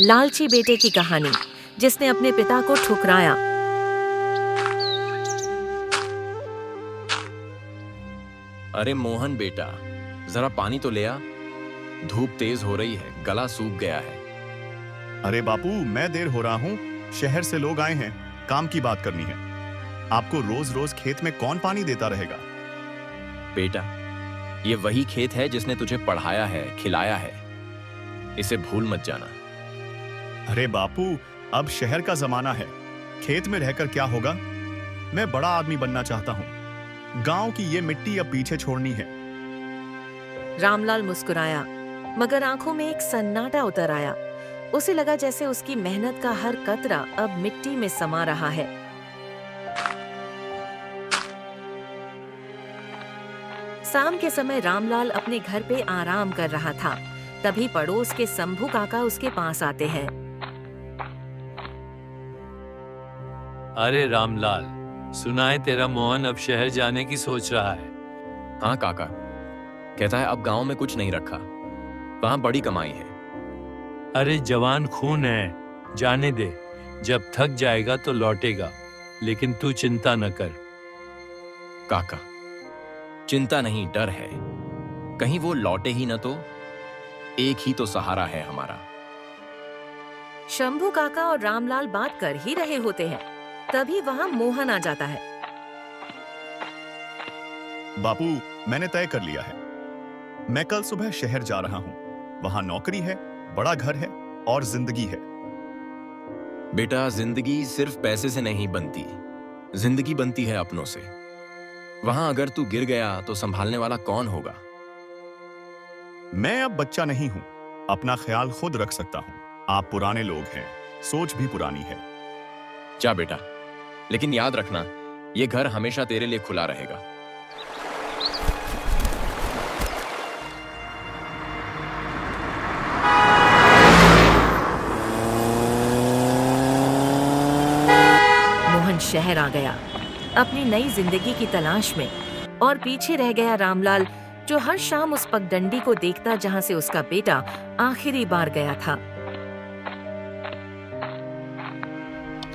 लालची बेटे की कहानी जिसने अपने पिता को ठुकराया। अरे मोहन बेटा, जरा पानी तो ले आ। धूप तेज हो रही है, गला सूख गया है। अरे बापू, मैं देर हो रहा हूँ। शहर से लोग आए हैं, काम की बात करनी है। आपको रोज रोज खेत में कौन पानी देता रहेगा? बेटा, ये वही खेत है जिसने तुझे पढ़ाया है, खिलाया है। इसे भूल मत जाना। अरे बापू, अब शहर का जमाना है, खेत में रहकर क्या होगा? मैं बड़ा आदमी बनना चाहता हूँ। गांव की ये मिट्टी अब पीछे छोड़नी है। रामलाल मुस्कुराया, मगर आंखों में एक सन्नाटा उतर आया। उसे लगा जैसे उसकी मेहनत का हर कतरा अब मिट्टी में समा रहा है। शाम के समय रामलाल अपने घर पे आराम कर रहा था। तभी पड़ोस के शंभू काका उसके पास आते हैं। अरे रामलाल, सुना है तेरा मोहन अब शहर जाने की सोच रहा है। हाँ काका, कहता है अब गांव में कुछ नहीं रखा, वहां बड़ी कमाई है। अरे जवान खून है, जाने दे। जब थक जाएगा तो लौटेगा, लेकिन तू चिंता न कर। काका, चिंता नहीं, डर है। कहीं वो लौटे ही न तो। एक ही तो सहारा है हमारा। शंभू काका और रामलाल बात कर ही रहे होते हैं, तभी वहाँ मोहन आ जाता है। बापू, मैंने तय कर लिया है। मैं कल सुबह शहर जा रहा हूँ। वहां नौकरी है, बड़ा घर है और जिंदगी है। बेटा, जिंदगी सिर्फ पैसे से नहीं बनती, जिंदगी बनती है अपनों से। वहां अगर तू गिर गया तो संभालने वाला कौन होगा? मैं अब बच्चा नहीं हूँ, अपना ख्याल खुद रख सकता हूँ। आप पुराने लोग हैं, सोच भी पुरानी है। जा बेटा, लेकिन याद रखना, ये घर हमेशा तेरे लिए खुला रहेगा। मोहन शहर आ गया अपनी नई जिंदगी की तलाश में, और पीछे रह गया रामलाल, जो हर शाम उस पगडंडी को देखता जहां से उसका बेटा आखिरी बार गया था।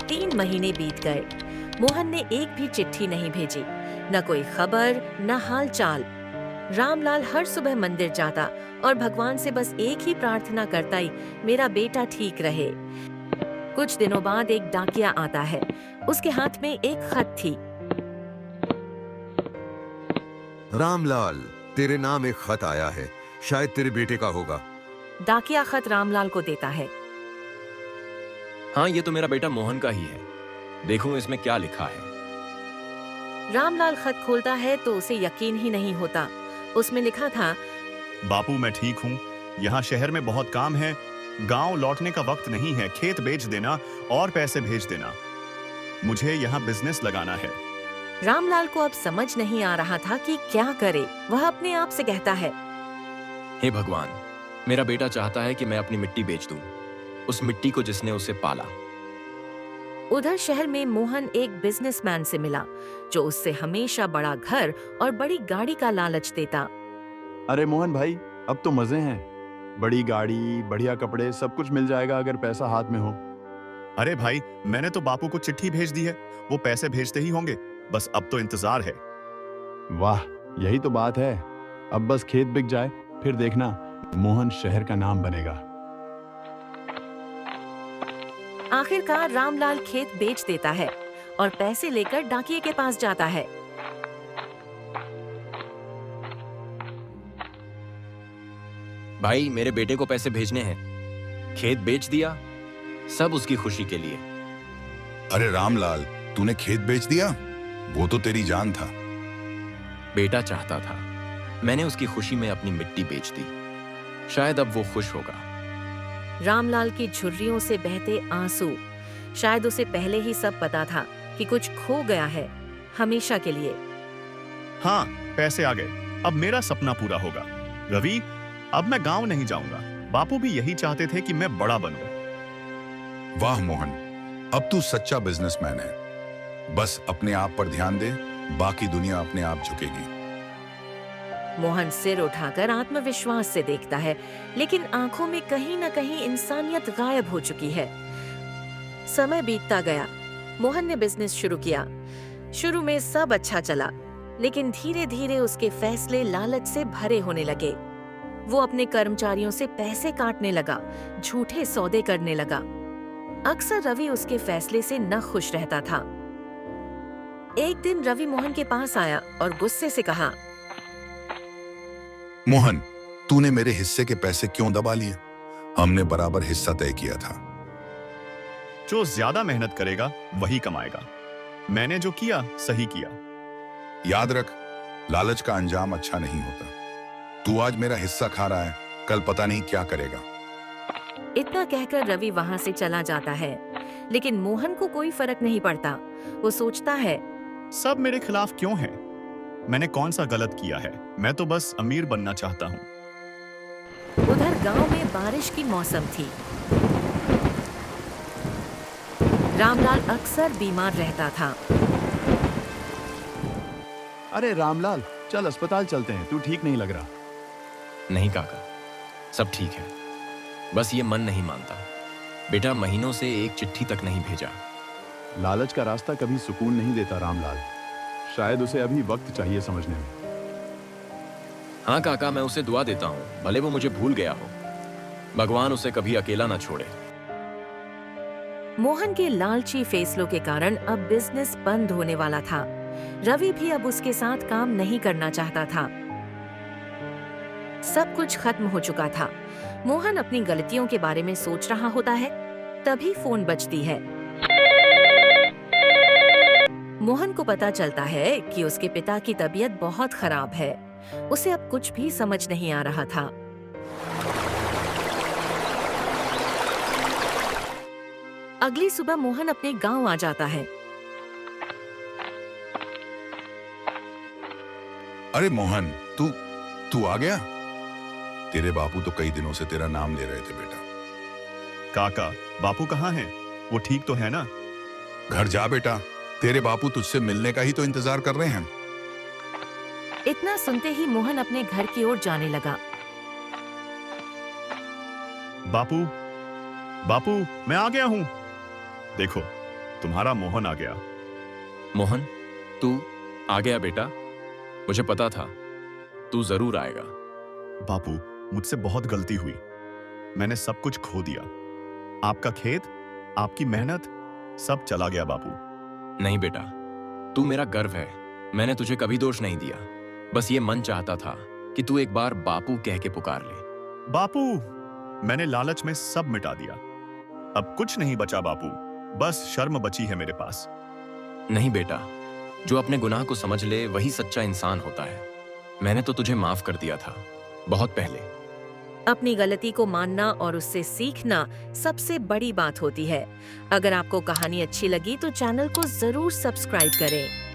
3 महीने बीत गए। मोहन ने एक भी चिट्ठी नहीं भेजी, न कोई खबर, न हाल चाल। रामलाल हर सुबह मंदिर जाता और भगवान से बस एक ही प्रार्थना करता ही, मेरा बेटा ठीक रहे। कुछ दिनों बाद एक डाकिया आता है। उसके हाथ में एक खत थी। रामलाल, तेरे नाम एक खत आया है, शायद तेरे बेटे का होगा। डाकिया खत रामलाल को देता है। हाँ, ये तो मेरा बेटा मोहन का ही है। देखूं इसमें क्या लिखा है। रामलाल खत खोलता है तो उसे यकीन ही नहीं होता। उसमें लिखा था, बापू, मैं ठीक हूँ। यहाँ शहर में बहुत काम है। गांव लौटने का वक्त नहीं है। खेत बेच देना और पैसे भेज देना। मुझे यहाँ बिजनेस लगाना है। रामलाल को अब समझ नहीं आ रहा था कि क्या करे। वह अपने आप से कहता है, हे भगवान, मेरा बेटा चाहता है कि मैं अपनी मिट्टी बेच दूं, उस मिट्टी को जिसने उसे पाला। उधर शहर में मोहन एक बिजनेसमैन से मिला, जो उससे हमेशा बड़ा घर और बड़ी गाड़ी का लालच देता। अरे मोहन भाई, अब तो मजे हैं। बड़ी गाड़ी, बढ़िया कपड़े, सब कुछ मिल जाएगा अगर पैसा हाथ में हो। अरे भाई, मैंने तो बापू को चिट्ठी भेज दी है, वो पैसे भेजते ही होंगे। बस अब तो इंतजार है। वाह, यही तो बात है। अब बस खेत बिक जाए, फिर देखना मोहन शहर का नाम बनेगा। आखिरकार रामलाल खेत बेच देता है और पैसे लेकर डाकिये के पास जाता है। भाई, मेरे बेटे को पैसे भेजने हैं। खेत बेच दिया, सब उसकी खुशी के लिए। अरे रामलाल, तूने खेत बेच दिया? वो तो तेरी जान था। बेटा चाहता था, मैंने उसकी खुशी में अपनी मिट्टी बेच दी। शायद अब वो खुश होगा। रामलाल की झुर्रियों से बहते आंसू। शायद उसे पहले ही सब पता था कि कुछ खो गया है, हमेशा के लिए। हाँ, पैसे आ गए। अब मेरा सपना पूरा होगा। रवि, अब मैं गांव नहीं जाऊंगा। बापू भी यही चाहते थे कि मैं बड़ा बनूं। वाह मोहन, अब तू सच्चा बिजनेसमैन है। बस अपने आप पर ध्यान दे, बाकी दुनिया अपने आप झुकेगी। मोहन सिर उठाकर आत्मविश्वास से देखता है, लेकिन आंखों में कहीं न कहीं इंसानियत गायब हो चुकी है। समय बीतता गया। मोहन ने बिजनेस शुरू किया। शुरू में सब अच्छा चला, लेकिन धीरे धीरे उसके फैसले लालच से भरे होने लगे। वो अपने कर्मचारियों से पैसे काटने लगा, झूठे सौदे करने लगा। अक्सर रवि उसके फैसले से न खुश रहता था। एक दिन रवि मोहन के पास आया और गुस्से से कहा, मोहन, तूने मेरे हिस्से के पैसे क्यों दबा लिए? हमने बराबर हिस्सा तय किया था। जो ज्यादा मेहनत करेगा वही कमाएगा। मैंने जो किया सही किया। याद रख, लालच का अंजाम अच्छा नहीं होता। तू आज मेरा हिस्सा खा रहा है, कल पता नहीं क्या करेगा। इतना कहकर रवि वहां से चला जाता है, लेकिन मोहन को कोई फर्क नहीं पड़ता। वो सोचता है, सब मेरे खिलाफ क्यों है? मैंने कौन सा गलत किया है? मैं तो बस अमीर बनना चाहता हूँ। उधर गांव में बारिश की मौसम थी। रामलाल अक्सर बीमार रहता था। अरे रामलाल, चल अस्पताल चलते हैं, तू ठीक नहीं लग रहा। नहीं काका, सब ठीक है। बस ये मन नहीं मानता। बेटा महीनों से एक चिट्ठी तक नहीं भेजा। लालच का रास्ता कभी सुकून नहीं देता रामलाल। शायद उसे अभी वक्त चाहिए समझने में। हाँ काका, मैं उसे दुआ देता हूँ, भले वो मुझे भूल गया हो। भगवान उसे कभी अकेला ना छोड़े। मोहन के लालची फैसलों के कारण अब बिजनेस बंद होने वाला था। रवि भी अब उसके साथ काम नहीं करना चाहता था। सब कुछ खत्म हो चुका था। मोहन अपनी गलतियों के बारे में सोच रहा होता है, तभी फोन बजती है। मोहन को पता चलता है कि उसके पिता की तबीयत बहुत खराब है। उसे अब कुछ भी समझ नहीं आ रहा था। अगली सुबह मोहन अपने गांव आ जाता है। अरे मोहन, तू आ गया? तेरे बापू तो कई दिनों से तेरा नाम ले रहे थे बेटा। काका, बापू कहाँ हैं? वो ठीक तो है ना? घर जा बेटा, तेरे बापू तुझसे मिलने का ही तो इंतजार कर रहे हैं। इतना सुनते ही मोहन अपने घर की ओर जाने लगा। बापू, बापू, मैं आ गया हूँ। देखो, तुम्हारा मोहन आ गया। मोहन, तू आ गया बेटा। मुझे पता था तू जरूर आएगा। बापू, मुझसे बहुत गलती हुई। मैंने सब कुछ खो दिया। आपका खेत, आपकी मेहनत, सब चला गया बापू। नहीं बेटा, तू मेरा गर्व है। मैंने तुझे कभी दोष नहीं दिया। बस ये मन चाहता था कि तू एक बार बापू कह के पुकार ले। बापू, मैंने लालच में सब मिटा दिया। अब कुछ नहीं बचा बापू, बस शर्म बची है मेरे पास। नहीं बेटा, जो अपने गुनाह को समझ ले वही सच्चा इंसान होता है। मैंने तो तुझे माफ कर दिया था बहुत पहले। अपनी गलती को मानना और उससे सीखना सबसे बड़ी बात होती है। अगर आपको कहानी अच्छी लगी तो चैनल को जरूर सब्सक्राइब करें।